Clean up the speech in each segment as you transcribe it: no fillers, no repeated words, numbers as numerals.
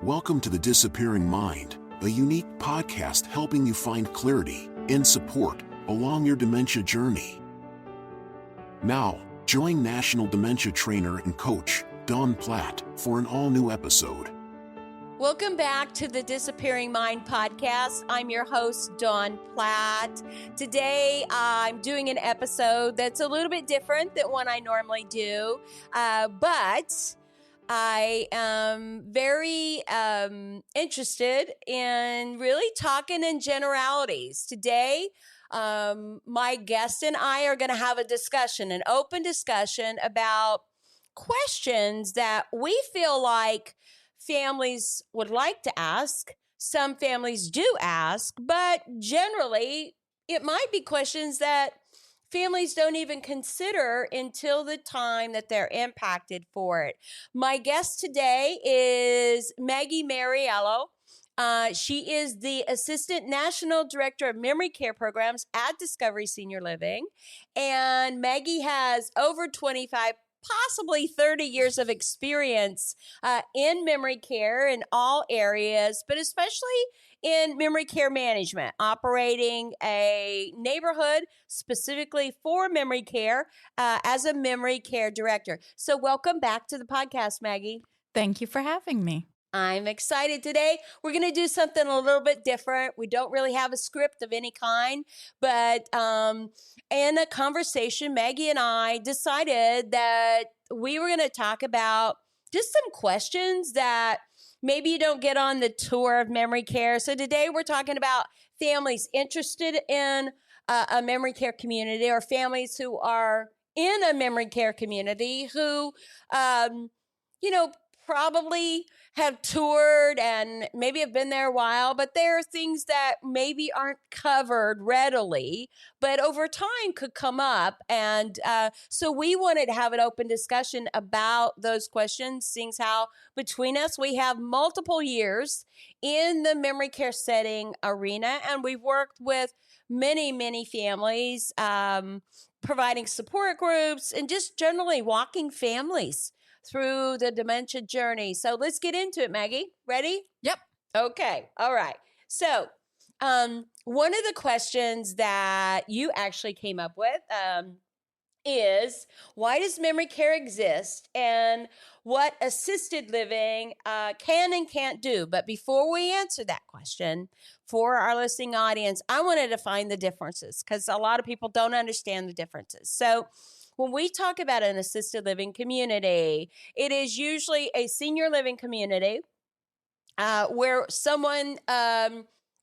Welcome to The Disappearing Mind, a unique podcast helping you find clarity and support along your dementia journey. Now, join National Dementia Trainer and Coach Dawn Platt for an all-new episode. Welcome back to the Disappearing Mind podcast. I'm your host, Dawn Platt. Today, I'm doing an episode that's a little bit different than what I normally do, but I am very interested in really talking in generalities. Today, my guest and I are going to have a discussion, an open discussion about questions that we feel like families would like to ask. Some families do ask, but generally it might be questions that families don't even consider until the time that they're impacted for it. My guest today is Maggie Mariello. She is the Assistant National Director of Memory Care Programs at Discovery Senior Living. And Maggie has over 25, possibly 30 years of experience in memory care in all areas, but especially in memory care management, operating a neighborhood specifically for memory care as a memory care director. So welcome back to the podcast, Maggie. Thank you for having me. I'm excited today. We're going to do something a little bit different. We don't really have a script of any kind, but in a conversation, Maggie and I decided that we were going to talk about just some questions that maybe you don't get on the tour of memory care. So today we're talking about families interested in a memory care community, or families who are in a memory care community who, probably have toured and maybe have been there a while, but there are things that maybe aren't covered readily, but over time could come up. And so we wanted to have an open discussion about those questions, seeing how between us we have multiple years in the memory care setting arena, and we've worked with many, many families, providing support groups and just generally walking families through the dementia journey. So let's get into it, Maggie. Ready? Yep. Okay. All right. So one of the questions that you actually came up with is, why does memory care exist and what assisted living can and can't do? But before we answer that question, for our listening audience, I wanted to find the differences because a lot of people don't understand the differences. So when we talk about an assisted living community, it is usually a senior living community where someone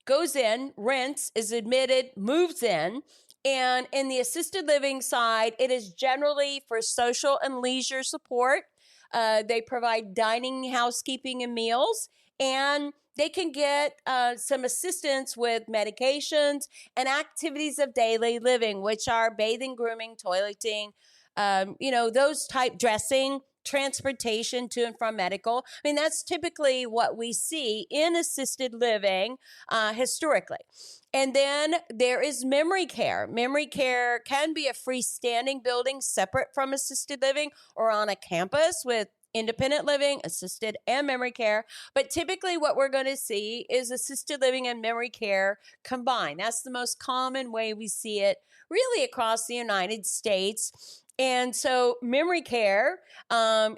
goes in, rents, is admitted, moves in. And in the assisted living side, it is generally for social and leisure support. They provide dining, housekeeping, and meals. And they can get some assistance with medications and activities of daily living, which are bathing, grooming, toileting, those type, dressing, transportation to and from medical. I mean, that's typically what we see in assisted living historically. And then there is memory care. Memory care can be a freestanding building separate from assisted living or on a campus with independent living, assisted, and memory care. But typically what we're going to see is assisted living and memory care combined. That's the most common way we see it really across the United States. And so memory care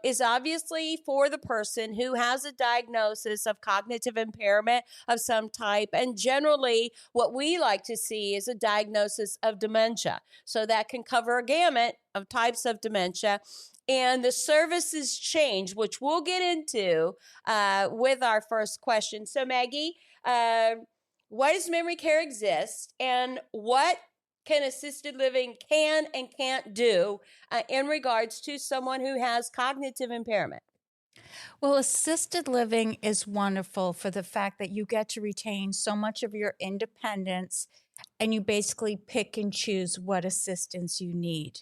is obviously for the person who has a diagnosis of cognitive impairment of some type. And generally, what we like to see is a diagnosis of dementia. So that can cover a gamut of types of dementia. And the services change, which we'll get into with our first question. So Maggie, why does memory care exist, and what can assisted living can and can't do in regards to someone who has cognitive impairment? Well, assisted living is wonderful for the fact that you get to retain so much of your independence, and you basically pick and choose what assistance you need.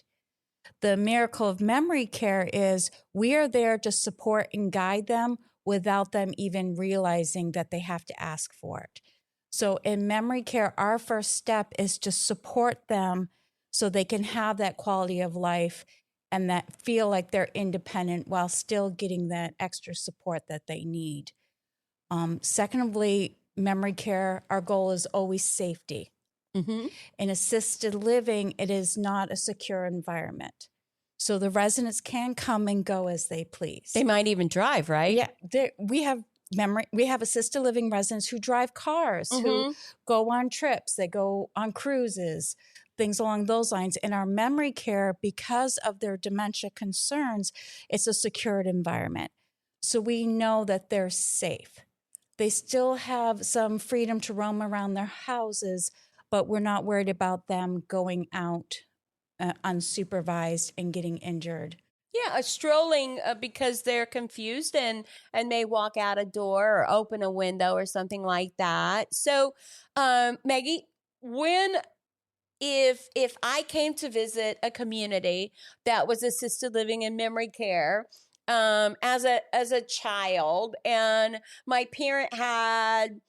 The miracle of memory care is we are there to support and guide them without them even realizing that they have to ask for it. So in memory care, our first step is to support them so they can have that quality of life and that feel like they're independent while still getting that extra support that they need. Secondly, memory care, our goal is always safety. Mm-hmm. In assisted living, it is not a secure environment. So the residents can come and go as they please. They might even drive, right? Yeah, we have assisted living residents who drive cars, Mm-hmm. who go on trips, they go on cruises, things along those lines. In our memory care, because of their dementia concerns, it's a secured environment. So we know that they're safe. They still have some freedom to roam around their houses, but we're not worried about them going out unsupervised and getting injured. Yeah, strolling because they're confused and may walk out a door or open a window or something like that. So, Maggie, if I came to visit a community that was assisted living and memory care as a child, and my parent had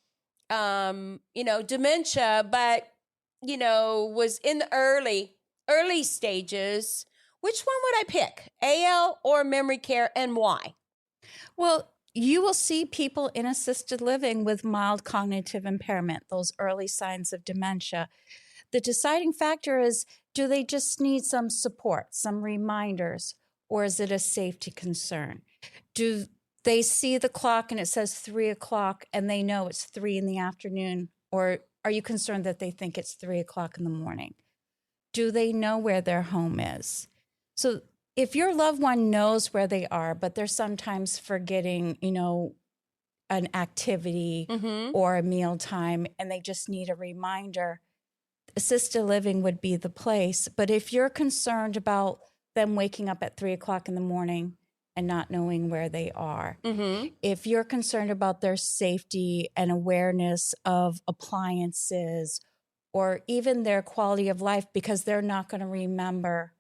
dementia, but was in the early stages, which one would I pick, AL or memory care, and why? Well, you will see people in assisted living with mild cognitive impairment, those early signs of dementia. The deciding factor is, do they just need some support, some reminders, or is it a safety concern? Do they see the clock and it says 3 o'clock and they know it's 3 in the afternoon? Or are you concerned that they think it's 3 o'clock in the morning? Do they know where their home is? So if your loved one knows where they are, but they're sometimes forgetting, an activity Mm-hmm. or a meal time, and they just need a reminder, assisted living would be the place. But if you're concerned about them waking up at 3 o'clock in the morning and not knowing where they are, Mm-hmm. if you're concerned about their safety and awareness of appliances or even their quality of life because they're not going to remember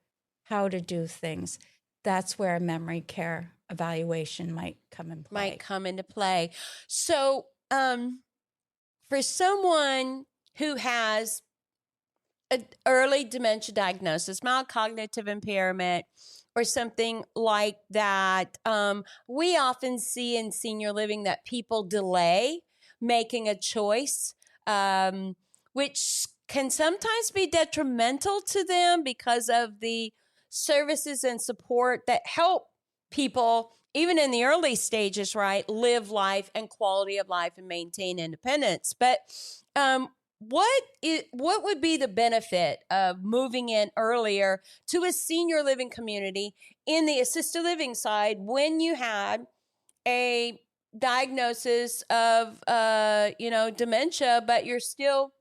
how to do things, that's where a memory care evaluation might come into play. So, for someone who has an early dementia diagnosis, mild cognitive impairment, or something like that, we often see in senior living that people delay making a choice, which can sometimes be detrimental to them because of the services and support that help people, even in the early stages, right, live life and quality of life and maintain independence. But what would be the benefit of moving in earlier to a senior living community in the assisted living side when you had a diagnosis of dementia, but you're still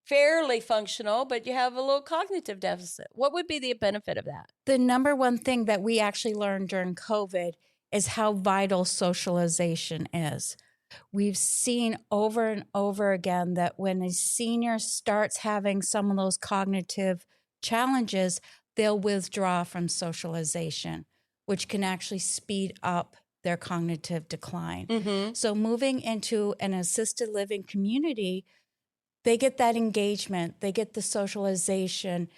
fairly functional, but you have a little cognitive deficit? What would be the benefit of that? The number one thing that we actually learned during COVID is how vital socialization is. We've seen over and over again that when a senior starts having some of those cognitive challenges, they'll withdraw from socialization, which can actually speed up their cognitive decline. Mm-hmm. So moving into an assisted living community, they get that engagement, they get the socialization,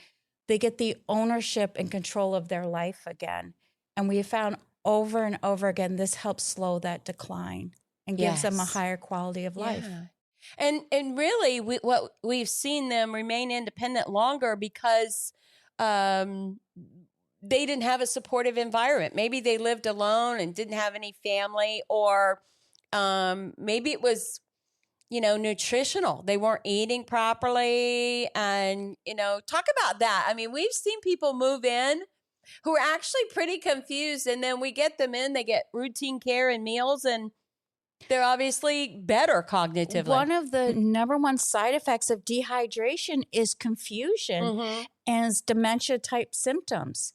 they get the ownership and control of their life again. And we have found over and over again, this helps slow that decline and gives them a Yes. higher quality of life. And really, what we've seen them remain independent longer because they didn't have a supportive environment. Maybe they lived alone and didn't have any family, or maybe it was nutritional. They weren't eating properly. And, talk about that. I mean, we've seen people move in who are actually pretty confused. And then we get them in, they get routine care and meals, and they're obviously better cognitively. One of the number one side effects of dehydration is confusion Mm-hmm. and dementia type symptoms.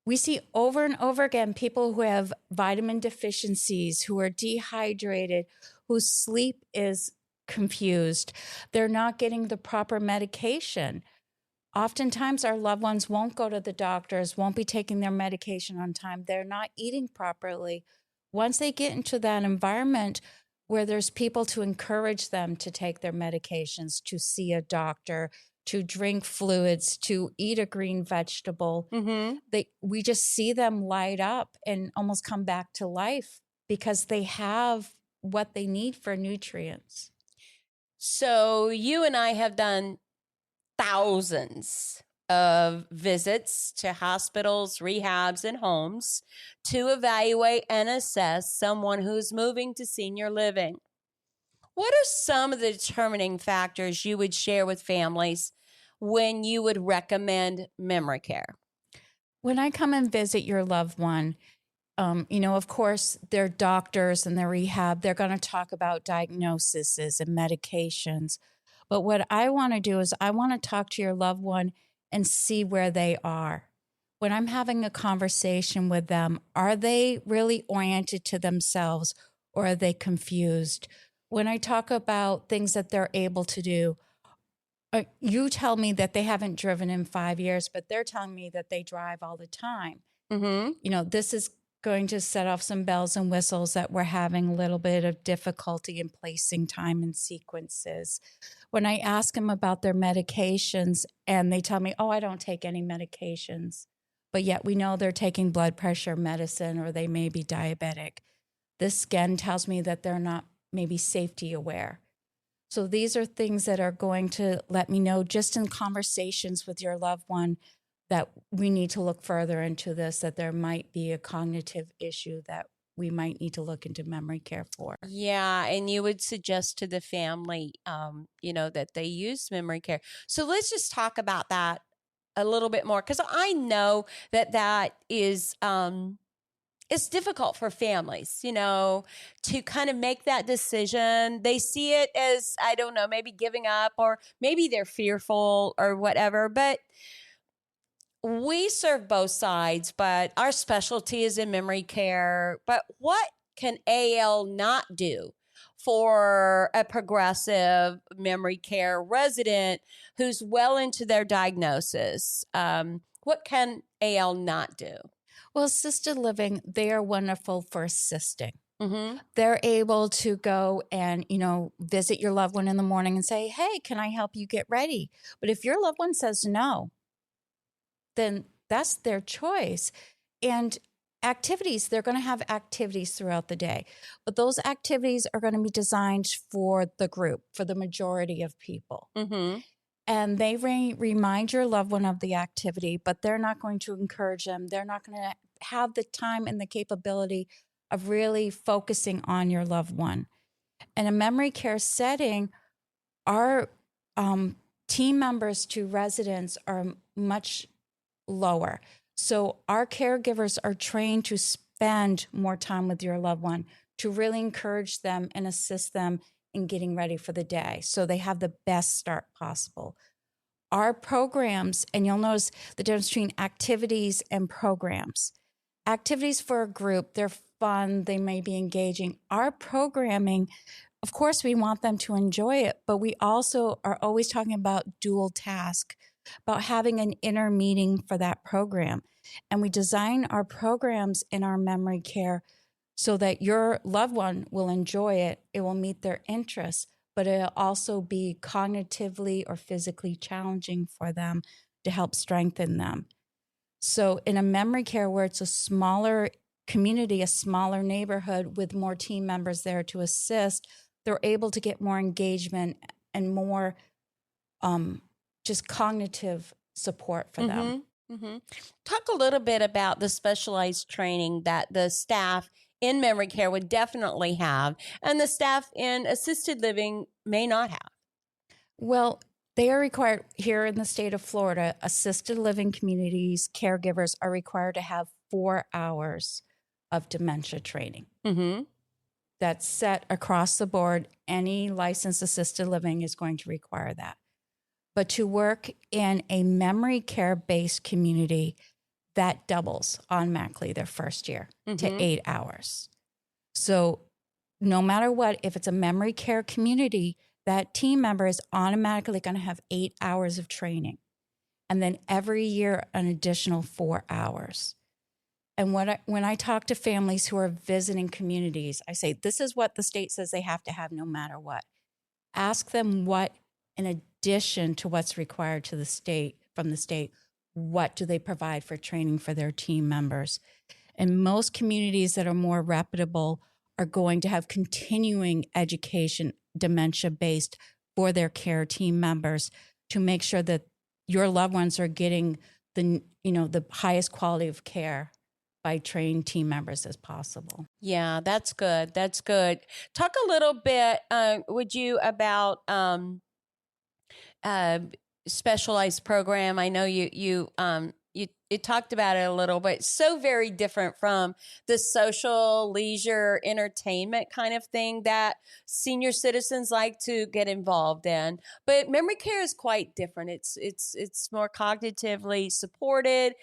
We see over and over again people who have vitamin deficiencies, who are dehydrated, whose sleep is confused. They're not getting the proper medication. Oftentimes, our loved ones won't go to the doctors, won't be taking their medication on time. They're not eating properly. Once they get into that environment where there's people to encourage them to take their medications, to see a doctor, to drink fluids, to eat a green vegetable, Mm-hmm. we just see them light up and almost come back to life because they have what they need for nutrients. So you and I have done thousands of visits to hospitals, rehabs, and homes to evaluate and assess someone who's moving to senior living. What are some of the determining factors you would share with families when you would recommend memory care? When I come and visit your loved one, of course, their doctors and their rehab, they're going to talk about diagnoses and medications. But what I want to do is I want to talk to your loved one and see where they are. When I'm having a conversation with them, are they really oriented to themselves or are they confused? When I talk about things that they're able to do, you tell me that they haven't driven in 5 years, but they're telling me that they drive all the time. Mm-hmm. This is going to set off some bells and whistles that we're having a little bit of difficulty in placing time and sequences. When I ask them about their medications and they tell me, oh, I don't take any medications, but yet we know they're taking blood pressure medicine or they may be diabetic. This again tells me that they're not maybe safety aware. So these are things that are going to let me know just in conversations with your loved one that we need to look further into this, that there might be a cognitive issue that we might need to look into memory care for. Yeah, and you would suggest to the family, that they use memory care. So let's just talk about that a little bit more, because I know that is it's difficult for families, to kind of make that decision. They see it as, I don't know, maybe giving up, or maybe they're fearful or whatever, but we serve both sides, but our specialty is in memory care. But what can AL not do for a progressive memory care resident who's well into their diagnosis? What can AL not do? Well, assisted living, they are wonderful for assisting. Mm-hmm. They're able to go and, visit your loved one in the morning and say, hey, can I help you get ready? But if your loved one says no, then that's their choice. And activities, they're going to have activities throughout the day. But those activities are going to be designed for the group, for the majority of people. Mm-hmm. And they remind your loved one of the activity, but they're not going to encourage them. They're not going to have the time and the capability of really focusing on your loved one. In a memory care setting, our team members to residents are much lower. So our caregivers are trained to spend more time with your loved one, to really encourage them and assist them in getting ready for the day so they have the best start possible. Our programs, and you'll notice the difference between activities and programs. Activities for a group, they're fun, they may be engaging. Our programming, of course, we want them to enjoy it, but we also are always talking about dual task, about having an inner meeting for that program. And we design our programs in our memory care so that your loved one will enjoy it. It will meet their interests, but it'll also be cognitively or physically challenging for them to help strengthen them. So in a memory care where it's a smaller community, a smaller neighborhood with more team members there to assist, they're able to get more engagement and more just cognitive support for them. Mm-hmm. Talk a little bit about the specialized training that the staff in memory care would definitely have, and the staff in assisted living may not have. Well, they are required here in the state of Florida, assisted living communities, caregivers are required to have 4 hours of dementia training. Mm-hmm. That's set across the board. Any licensed assisted living is going to require that. But to work in a memory care-based community, that doubles automatically their first year to 8 hours. So no matter what, if it's a memory care community, that team member is automatically going to have 8 hours of training. And then every year, an additional 4 hours. And when I talk to families who are visiting communities, I say, this is what the state says they have to have no matter what. Ask them what, in addition to what's required to the state, from the state, what do they provide for training for their team members? And most communities that are more reputable are going to have continuing education, dementia-based, for their care team members to make sure that your loved ones are getting the highest quality of care by trained team members as possible. Yeah, that's good. That's good. Talk a little bit, would you, about specialized program. I know you talked about it a little, but it's so very different from the social, leisure, entertainment kind of thing that senior citizens like to get involved in. But memory care is quite different. It's more cognitively supported.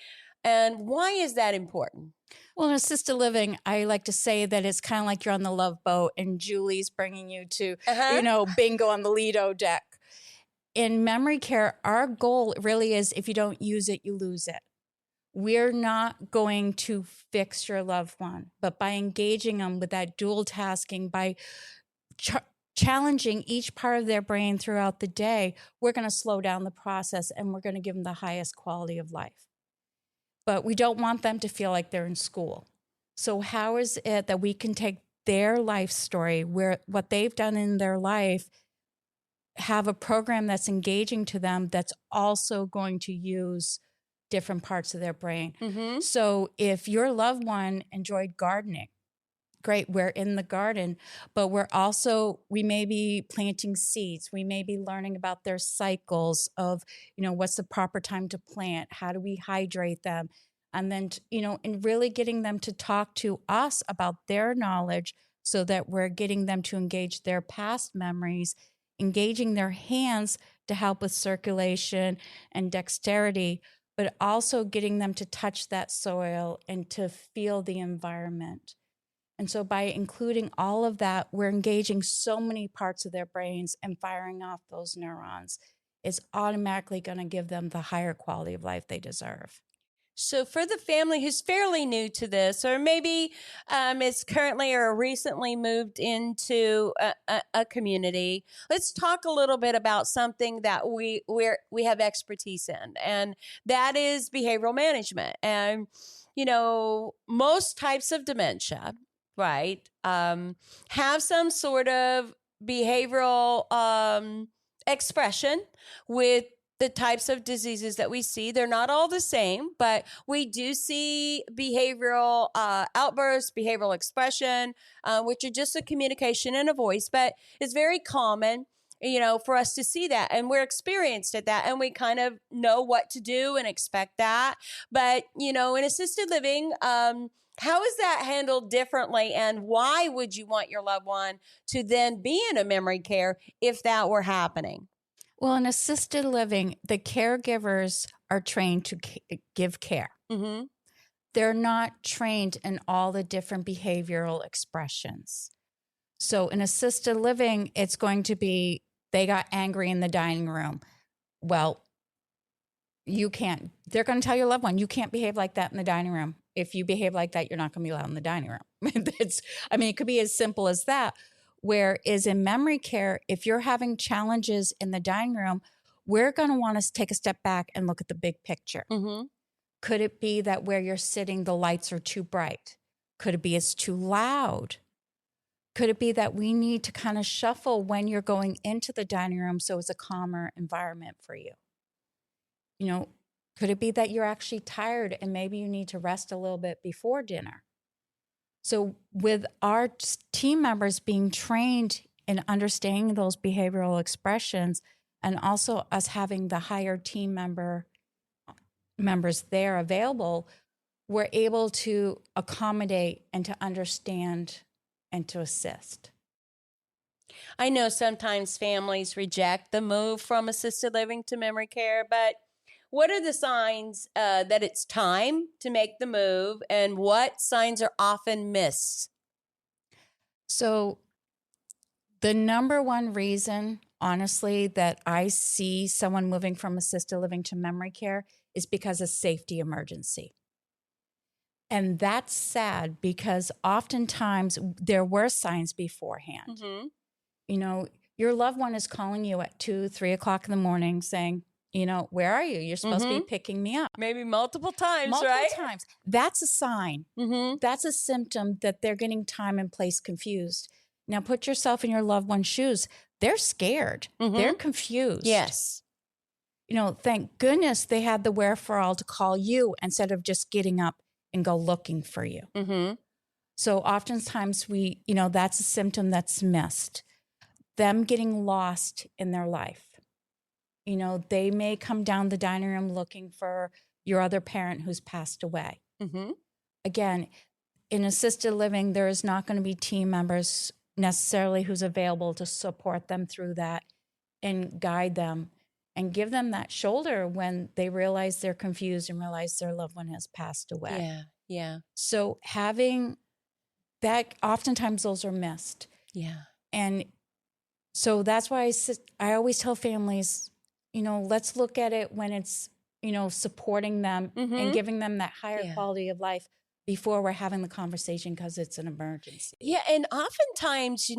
And why is that important? Well, in assisted living, I like to say that it's kind of like you're on the Love Boat and Julie's bringing you to, bingo on the Lido deck. In memory care, our goal really is, if you don't use it, you lose it. We're not going to fix your loved one, but by engaging them with that dual tasking, by challenging each part of their brain throughout the day, we're going to slow down the process and we're going to give them the highest quality of life. But we don't want them to feel like they're in school. So how is it that we can take their life story, where what they've done in their life, have a program that's engaging to them, that's also going to use different parts of their brain. Mm-hmm. So if your loved one enjoyed gardening, great, we're in the garden, but we may be planting seeds. We may be learning about their cycles of, what's the proper time to plant? How do we hydrate them? And then, and really getting them to talk to us about their knowledge so that we're getting them to engage their past memories, engaging their hands to help with circulation and dexterity, but also getting them to touch that soil and to feel the environment. And so by including all of that, we're engaging so many parts of their brains and firing off those neurons. It's automatically going to give them the higher quality of life they deserve. So for the family who's fairly new to this, or maybe is currently or recently moved into a community, let's talk a little bit about something that we have expertise in, and that is behavioral management. And most types of dementia, right, have some sort of behavioral expression with the types of diseases that we see. They're not all the same, but we do see behavioral outbursts, behavioral expression, which are just a communication and a voice, but it's very common, for us to see that, and we're experienced at that, and we kind of know what to do and expect that. But, in assisted living, how is that handled differently, and why would you want your loved one to then be in a memory care if that were happening? Well, in assisted living, the caregivers are trained to give care. Mm-hmm. They're not trained in all the different behavioral expressions. So in assisted living, it's going to be, they got angry in the dining room. Well, they're going to tell your loved one, you can't behave like that in the dining room. If you behave like that, you're not going to be allowed in the dining room. It could be as simple as that. Whereas in memory care, if you're having challenges in the dining room, we're going to want to take a step back and look at the big picture. Mm-hmm. Could it be that where you're sitting, the lights are too bright? Could it be it's too loud? Could it be that we need to kind of shuffle when you're going into the dining room so it's a calmer environment for you? Could it be that you're actually tired and maybe you need to rest a little bit before dinner? So with our team members being trained in understanding those behavioral expressions, and also us having the higher team members there available, we're able to accommodate and to understand and to assist. I know sometimes families reject the move from assisted living to memory care, but what are the signs that it's time to make the move, and what signs are often missed? So the number one reason, honestly, that I see someone moving from assisted living to memory care is because of safety emergency. And that's sad because oftentimes there were signs beforehand. Mm-hmm. Your loved one is calling you at 2, 3 o'clock in the morning saying, where are you? You're supposed to be picking me up. Maybe multiple times, Multiple right? times. That's a sign. Mm-hmm. That's a symptom that they're getting time and place confused. Now put yourself in your loved one's shoes. They're scared. They're confused. Yes. Thank goodness they had the wherewithal to call you instead of just getting up and go looking for you. Mm-hmm. So oftentimes that's a symptom that's missed. Them getting lost in their life. They may come down the dining room looking for your other parent who's passed away. Mm-hmm. Again, in assisted living, there is not going to be team members necessarily who's available to support them through that and guide them and give them that shoulder when they realize they're confused and realize their loved one has passed away. Yeah. Yeah. So having that, oftentimes those are missed. Yeah. And so that's why I always tell families, let's look at it when it's, supporting them and giving them that higher quality of life before we're having the conversation because it's an emergency. Yeah. And oftentimes,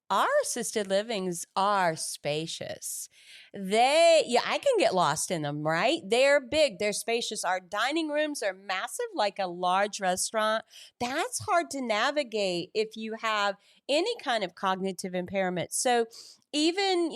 our assisted livings are spacious. I can get lost in them, right? They're big, they're spacious. Our dining rooms are massive, like a large restaurant. That's hard to navigate if you have any kind of cognitive impairment. So even,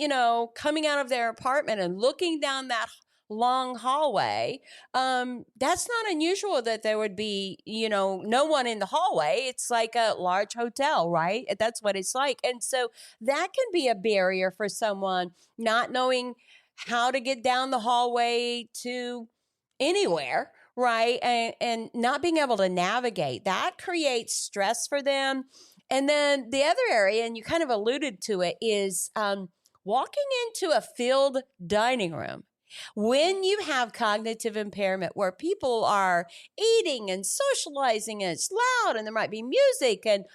coming out of their apartment and looking down that long hallway, that's not unusual that there would be, no one in the hallway. It's like a large hotel, right? That's what it's like. And so that can be a barrier for someone not knowing how to get down the hallway to anywhere, right? And not being able to navigate. That creates stress for them. And then the other area, and you kind of alluded to it, is walking into a filled dining room. When you have cognitive impairment where people are eating and socializing and it's loud and there might be music, and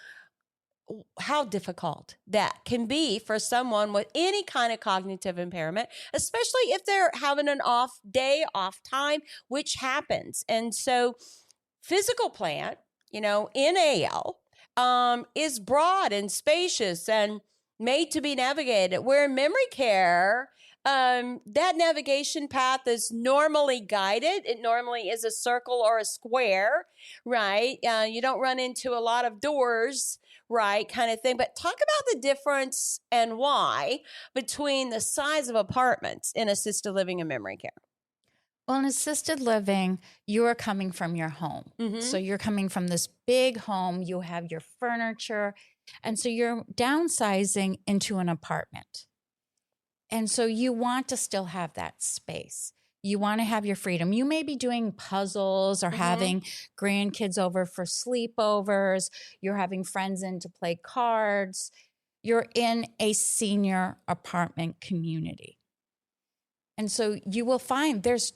how difficult that can be for someone with any kind of cognitive impairment, especially if they're having an off day, off time, which happens. And so physical plant, NAL, is broad and spacious and made to be navigated, where memory care, that navigation path is normally guided. It normally is a circle or a square, right? You don't run into a lot of doors, right, kind of thing. But talk about the difference and why between the size of apartments in assisted living and memory care. Well, in assisted living, you are coming from your home. So you're coming from this big home. You have your furniture. And so you're downsizing into an apartment. And so you want to still have that space. You want to have your freedom. You may be doing puzzles or having grandkids over for sleepovers. You're having friends in to play cards. You're in a senior apartment community. And so you will find there's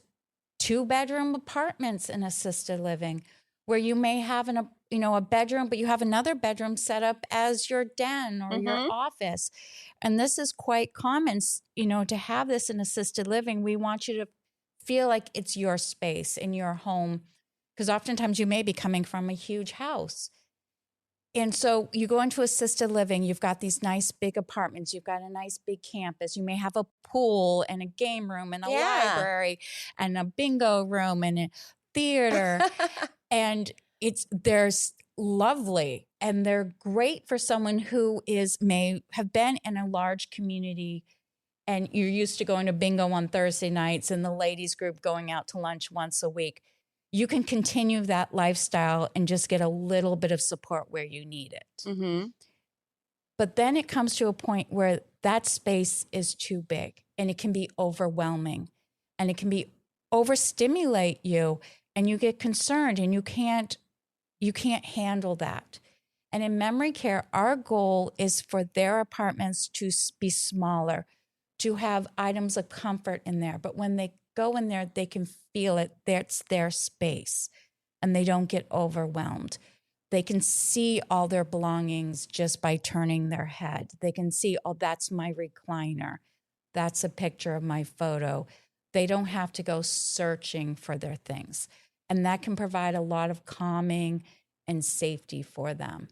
2-bedroom apartments in assisted living where you may have a bedroom, but you have another bedroom set up as your den or your office. And this is quite common, to have this in assisted living. We want you to feel like it's your space in your home, because oftentimes you may be coming from a huge house. And so you go into assisted living, you've got these nice big apartments, you've got a nice big campus, you may have a pool and a game room and a library and a bingo room and a theater. And there's lovely, and they're great for someone who may have been in a large community and you're used to going to bingo on Thursday nights and the ladies group going out to lunch once a week. You can continue that lifestyle and just get a little bit of support where you need it. But then it comes to a point where that space is too big and it can be overwhelming and it can overstimulate you, and you get concerned and you can't handle that. And in memory care, our goal is for their apartments to be smaller, to have items of comfort in there. But when they go in there, they can feel it. That's their space, and they don't get overwhelmed. They can see all their belongings just by turning their head. They can see, oh, that's my recliner. That's a picture of my photo. They don't have to go searching for their things. And that can provide a lot of calming and safety for them.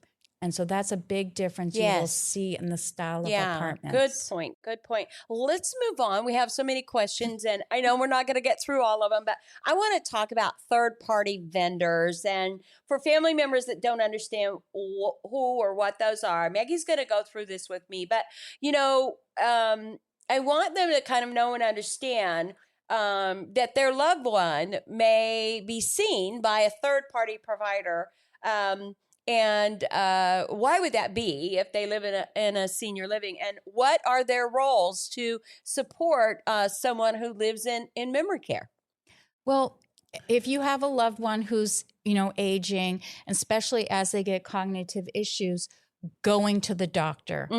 And so that's a big difference you will see in the style of apartments. Good point. Good point. Let's move on. We have so many questions, and I know we're not going to get through all of them, but I want to talk about third-party vendors. And for family members that don't understand who or what those are, Maggie's going to go through this with me. But, I want them to kind of know and understand that their loved one may be seen by a third-party provider. And why would that be if they live in a senior living? And what are their roles to support someone who lives in memory care? Well, if you have a loved one who's, aging, especially as they get cognitive issues, going to the doctor,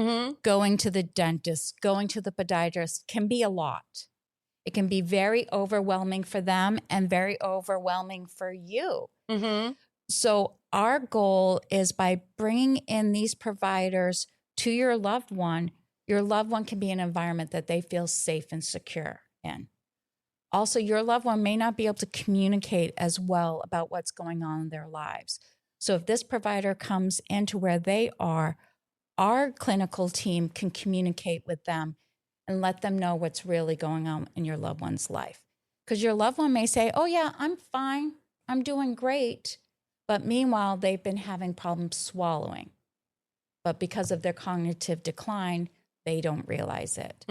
going to the dentist, going to the podiatrist can be a lot. It can be very overwhelming for them and very overwhelming for you. So our goal is by bringing in these providers to your loved one can be in an environment that they feel safe and secure in. Also, your loved one may not be able to communicate as well about what's going on in their lives. So if this provider comes into where they are, our clinical team can communicate with them and let them know what's really going on in your loved one's life. Because your loved one may say, oh yeah, I'm fine, I'm doing great. But meanwhile, they've been having problems swallowing. But because of their cognitive decline, they don't realize it.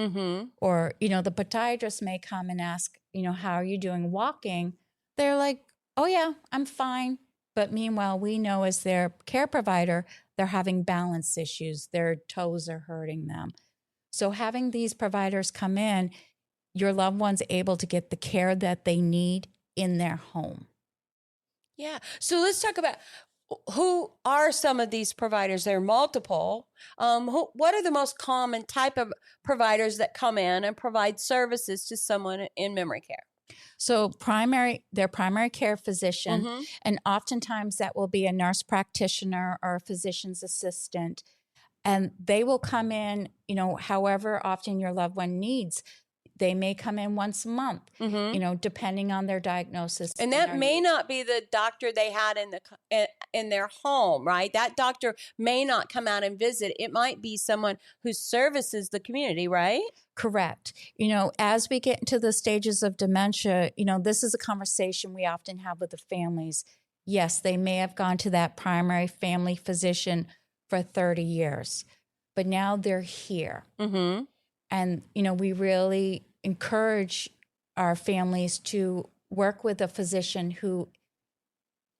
Or, the podiatrist may come and ask, how are you doing walking? They're like, oh yeah, I'm fine. But meanwhile, we know as their care provider, they're having balance issues. Their toes are hurting them. So having these providers come in, your loved one's able to get the care that they need in their home. Yeah. So let's talk about who are some of these providers. There are multiple. What are the most common type of providers that come in and provide services to someone in memory care? So their primary care physician, and oftentimes that will be a nurse practitioner or a physician's assistant. And they will come in, however often your loved one needs. They may come in once a month, depending on their diagnosis. And that may not be the doctor they had in their home, right? That doctor may not come out and visit. It might be someone who services the community, right? Correct. As we get into the stages of dementia, this is a conversation we often have with the families. Yes, they may have gone to that primary family physician for 30 years, but now they're here. And, we really encourage our families to work with a physician who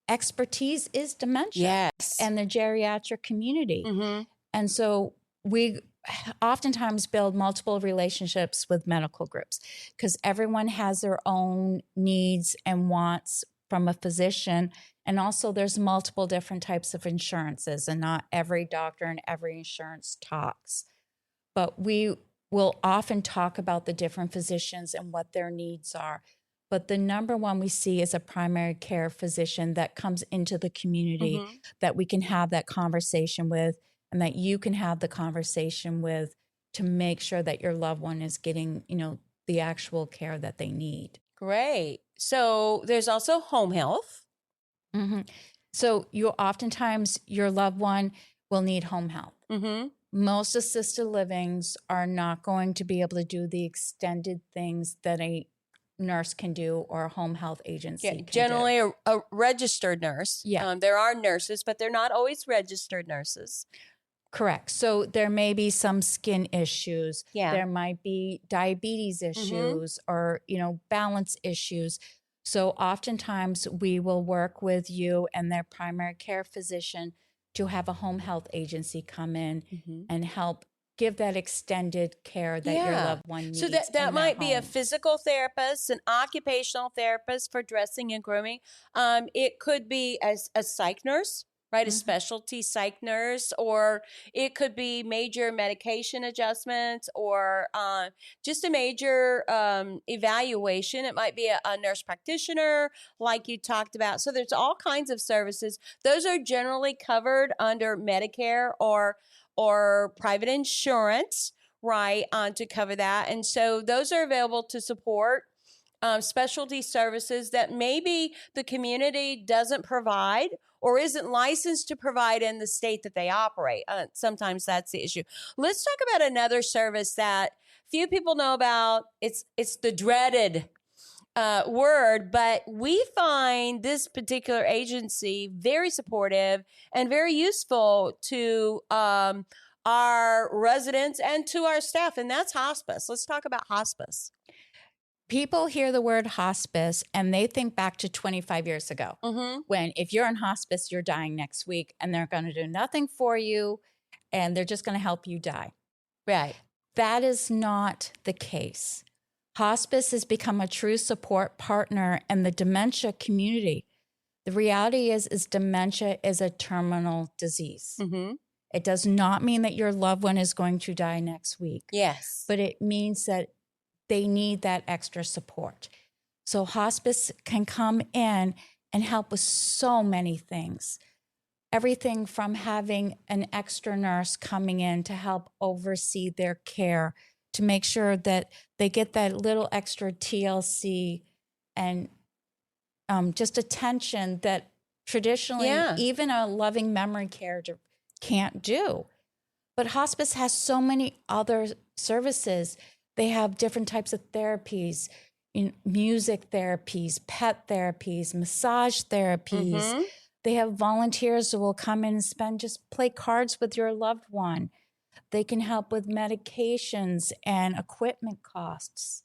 expertise is dementia and the geriatric community. And so we oftentimes build multiple relationships with medical groups because everyone has their own needs and wants from a physician. And also there's multiple different types of insurances, and not every doctor and every insurance talks. But we will often talk about the different physicians and what their needs are. But the number one we see is a primary care physician that comes into the community that we can have that conversation with, and that you can have the conversation with to make sure that your loved one is getting, the actual care that they need. Great. So there's also home health. So oftentimes your loved one will need home health. Most assisted livings are not going to be able to do the extended things that a nurse can do or a home health agency can generally do. A registered nurse. There are nurses, but they're not always registered nurses. Correct. So there may be some skin issues. There might be diabetes issues or, balance issues. So oftentimes we will work with you and their primary care physician to have a home health agency come in and help give that extended care that your loved one needs. So that might be a physical therapist, an occupational therapist for dressing and grooming. It could be a psych nurse, right? A specialty psych nurse, or it could be major medication adjustments or just a major evaluation. It might be a nurse practitioner like you talked about. So there's all kinds of services. Those are generally covered under Medicare or private insurance, right, to cover that. And so those are available to support specialty services that maybe the community doesn't provide, or isn't licensed to provide in the state that they operate. Sometimes that's the issue. Let's talk about another service that few people know about. It's the dreaded word, but we find this particular agency very supportive and very useful to our residents and to our staff, and that's hospice. Let's talk about hospice. People hear the word hospice and they think back to 25 years ago, when if you're in hospice, you're dying next week and they're going to do nothing for you and they're just going to help you die. Right. That is not the case. Hospice has become a true support partner in the dementia community. The reality is dementia is a terminal disease. It does not mean that your loved one is going to die next week. Yes. But it means that they need that extra support. So hospice can come in and help with so many things. Everything from having an extra nurse coming in to help oversee their care, to make sure that they get that little extra TLC and just attention that traditionally even a loving memory care can't do. But hospice has so many other services. They have different types of therapies, music therapies, pet therapies, massage therapies. They have volunteers who will come in and play cards with your loved one. They can help with medications and equipment costs.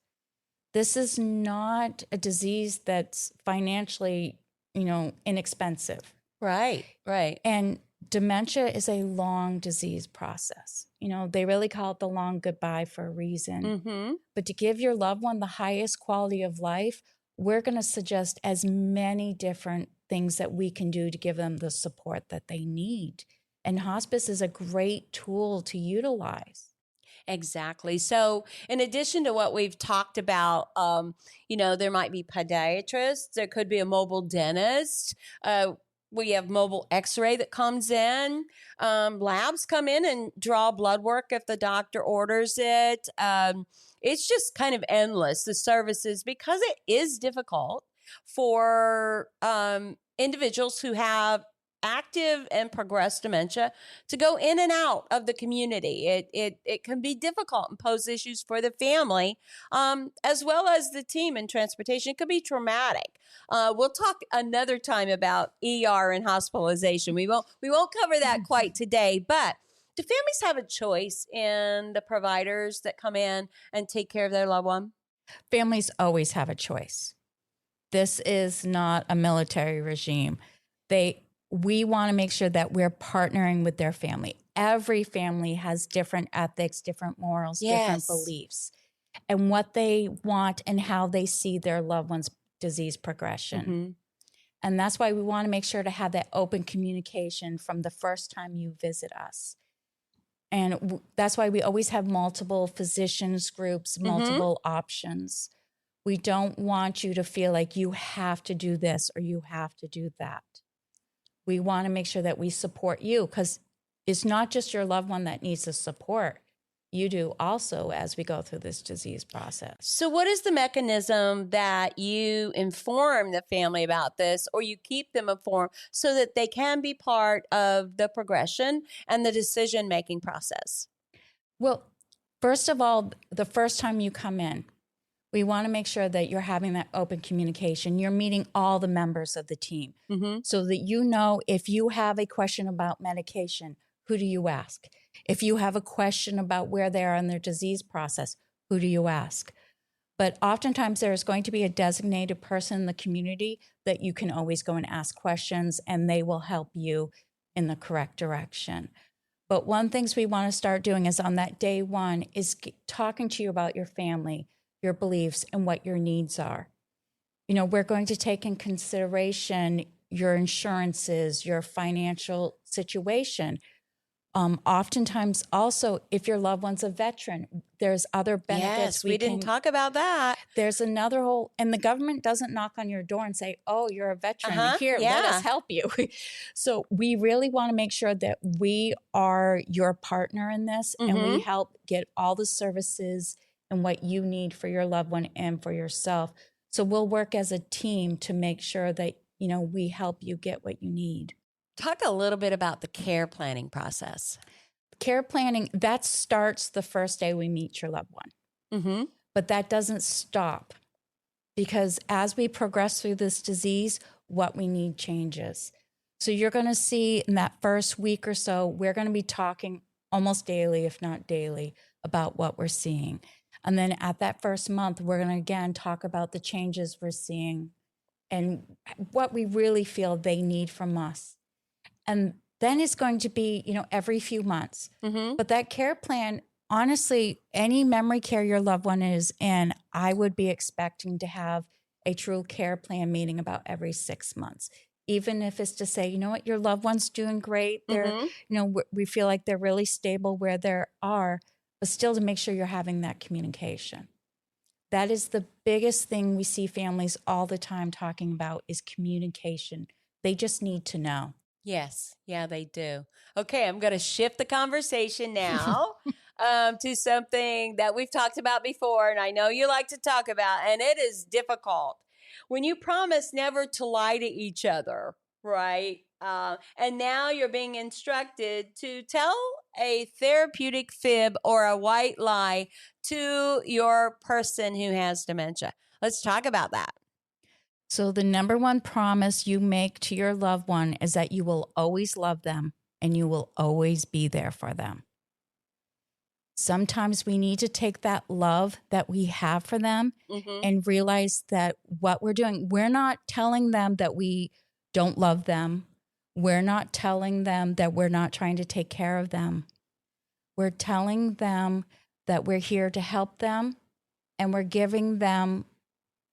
This is not a disease that's financially, inexpensive. Right. And dementia is a long disease process. They really call it the long goodbye for a reason. But to give your loved one the highest quality of life, we're going to suggest as many different things that we can do to give them the support that they need. And hospice is a great tool to utilize. Exactly. So in addition to what we've talked about, there might be podiatrists, there could be a mobile dentist. We have mobile x-ray that comes in. Labs come in and draw blood work if the doctor orders it. It's just kind of endless, the services, because it is difficult for individuals who have active and progressed dementia to go in and out of the community. It can be difficult and pose issues for the family, as well as the team in transportation. It could be traumatic. We'll talk another time about ER and hospitalization. We won't cover that quite today, but do families have a choice in the providers that come in and take care of their loved one? Families always have a choice. This is not a military regime. We want to make sure that we're partnering with their family. Every family has different ethics, different morals, different beliefs, and what they want and how they see their loved one's disease progression. And that's why we want to make sure to have that open communication from the first time you visit us. And that's why we always have multiple physicians groups, multiple options. We don't want you to feel like you have to do this or you have to do that. We want to make sure that we support you, because it's not just your loved one that needs the support. You do also as we go through this disease process. So what is the mechanism that you inform the family about this, or you keep them informed so that they can be part of the progression and the decision-making process? Well, first of all, the first time you come in, we want to make sure that you're having that open communication. You're meeting all the members of the team so that if you have a question about medication, who do you ask? If you have a question about where they are in their disease process, who do you ask? But oftentimes there's going to be a designated person in the community that you can always go and ask questions, and they will help you in the correct direction. But one of the things we want to start doing is on that day one is talking to you about your family, your beliefs, and what your needs are. We're going to take in consideration your insurances, your financial situation. Oftentimes also, if your loved one's a veteran, there's other benefits. Yes, we didn't talk about that. There's another and the government doesn't knock on your door and say, oh, you're a veteran. Here, let us help you. So we really want to make sure that we are your partner in this, and we help get all the services and what you need for your loved one and for yourself. So we'll work as a team to make sure that, we help you get what you need. Talk a little bit about the care planning process. Care planning, that starts the first day we meet your loved one. Mm-hmm. But that doesn't stop, because as we progress through this disease, what we need changes. So you're going to see in that first week or so, we're going to be talking almost daily, if not daily, about what we're seeing. And then at that first month, we're going to again talk about the changes we're seeing and what we really feel they need from us. And then it's going to be, every few months. Mm-hmm. But that care plan, honestly, any memory care your loved one is in, I would be expecting to have a true care plan meeting about every 6 months. Even if it's to say, you know what, your loved one's doing great. They're, we feel like they're really stable where they are, but still to make sure you're having that communication. That is the biggest thing we see families all the time talking about is communication. They just need to know. Yes. Yeah, they do. Okay, I'm going to shift the conversation now to something that we've talked about before, and I know you like to talk about, and it is difficult. When you promise never to lie to each other, right? And now you're being instructed to tell a therapeutic fib or a white lie to your person who has dementia. Let's talk about that. So the number one promise you make to your loved one is that you will always love them and you will always be there for them. Sometimes we need to take that love that we have for them and realize that what we're doing, we're not telling them that we don't love them. We're not telling them that we're not trying to take care of them. We're telling them that we're here to help them, and we're giving them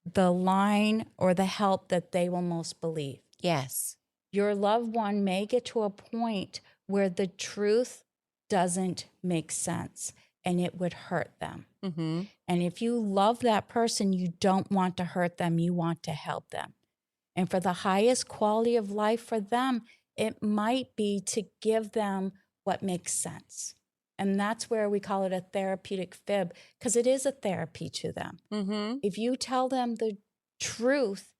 the line or the help that they will most believe. Yes. Your loved one may get to a point where the truth doesn't make sense and it would hurt them. Mm-hmm. And if you love that person, you don't want to hurt them, you want to help them. And for the highest quality of life for them, it might be to give them what makes sense. And that's where we call it a therapeutic fib, because it is a therapy to them. Mm-hmm. If you tell them the truth,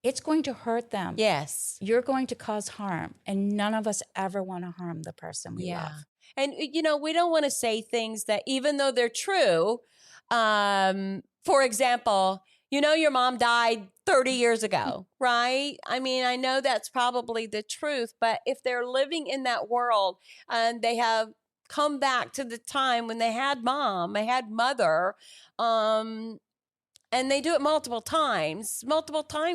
it's going to hurt them. Yes. You're going to cause harm. And none of us ever want to harm the person we love. And, we don't want to say things that, even though they're true, for example, your mom died 30 years ago, right? I mean, I know that's probably the truth, but if they're living in that world and they have come back to the time when they had mom, they had mother, and they do it multiple times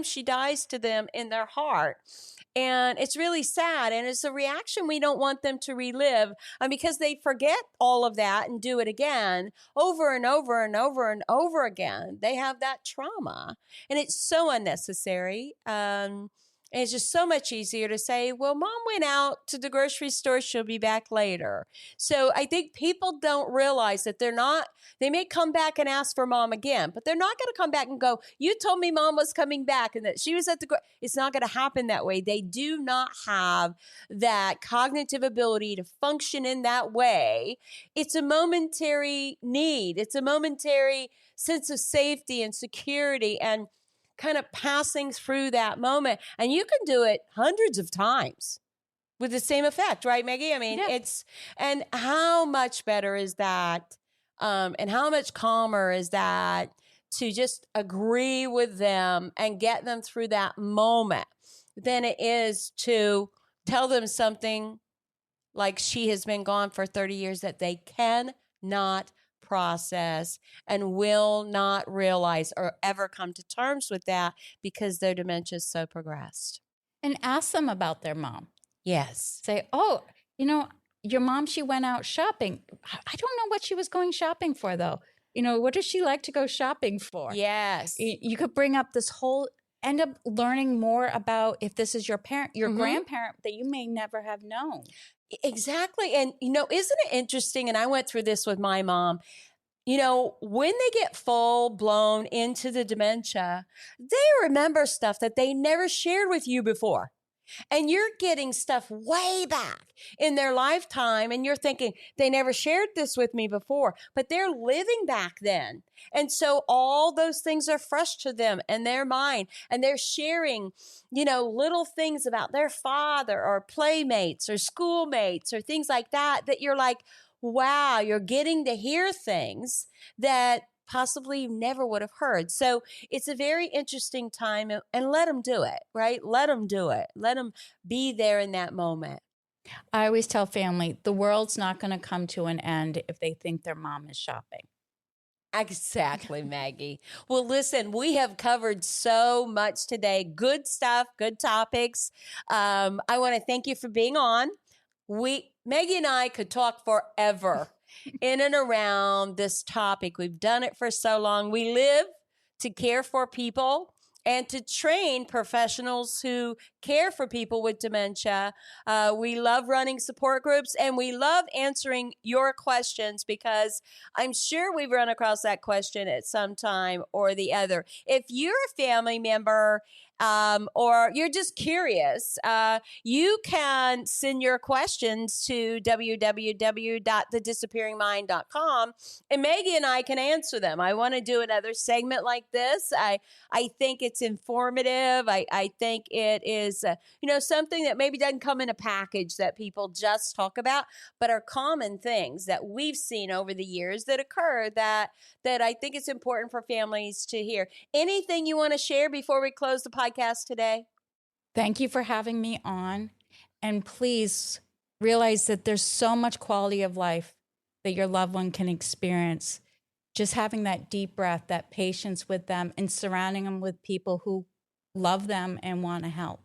she dies to them in their heart. And it's really sad. And it's a reaction we don't want them to relive. And because they forget all of that and do it again over and over and over and over again, they have that trauma. And it's so unnecessary. And it's just so much easier to say, well, mom went out to the grocery store. She'll be back later. So I think people don't realize that they may come back and ask for mom again, but they're not going to come back and go, you told me mom was coming back and that she was at it's not going to happen that way. They do not have that cognitive ability to function in that way. It's a momentary need. It's a momentary sense of safety and security and kind of passing through that moment. And you can do it hundreds of times with the same effect, right, Maggie? I mean, and how much better is that? And how much calmer is that to just agree with them and get them through that moment than it is to tell them something like she has been gone for 30 years that they cannot process and will not realize or ever come to terms with that because their dementia is so progressed. And ask them about their mom. Yes. Say, your mom, she went out shopping. I don't know what she was going shopping for, though. What does she like to go shopping for? Yes. You could bring up end up learning more about if this is your parent, your grandparent that you may never have known. Exactly. And, isn't it interesting? And I went through this with my mom. When they get full blown into the dementia, they remember stuff that they never shared with you before. And you're getting stuff way back in their lifetime. And you're thinking, they never shared this with me before, but they're living back then. And so all those things are fresh to them in their mind. And they're sharing, little things about their father or playmates or schoolmates or things like that, that you're like, wow, you're getting to hear things that possibly you never would have heard. So it's a very interesting time, and let them do it, right? Let them do it. Let them be there in that moment. I always tell family, the world's not going to come to an end if they think their mom is shopping. Exactly, Maggie. Well, listen, we have covered so much today. Good stuff, good topics. I want to thank you for being on. Maggie and I could talk forever in and around this topic. We've done it for so long. We live to care for people and to train professionals who care for people with dementia. We love running support groups, and we love answering your questions, because I'm sure we've run across that question at some time or the other. If you're a family member or you're just curious, you can send your questions to www.thedisappearingmind.com, and Maggie and I can answer them. I want to do another segment like this. I think it's informative. I think it is, something that maybe doesn't come in a package that people just talk about, but are common things that we've seen over the years that occur that I think it's important for families to hear. Anything you want to share before we close the podcast today? Thank you for having me on. And please realize that there's so much quality of life that your loved one can experience. Just having that deep breath, that patience with them, and surrounding them with people who love them and want to help.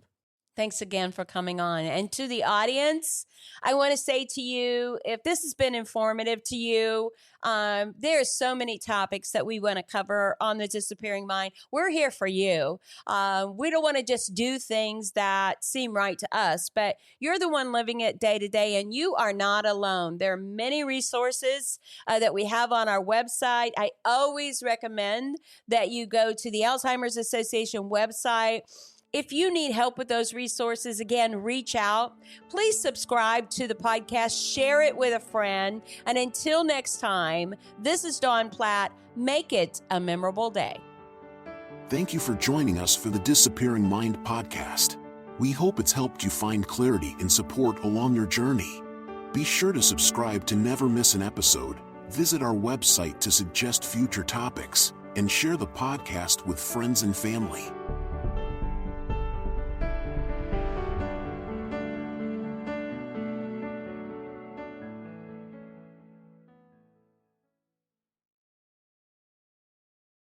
Thanks again for coming on. And to the audience, I want to say to you, if this has been informative to you, there are so many topics that we want to cover on The Disappearing Mind. We're here for you. We don't want to just do things that seem right to us, but you're the one living it day to day, and you are not alone. There are many resources that we have on our website. I always recommend that you go to the Alzheimer's Association website. If you need help with those resources, again, reach out. Please subscribe to the podcast, share it with a friend. And until next time, this is Dawn Platt. Make it a memorable day. Thank you for joining us for the Disappearing Mind podcast. We hope it's helped you find clarity and support along your journey. Be sure to subscribe to never miss an episode. Visit our website to suggest future topics, and share the podcast with friends and family.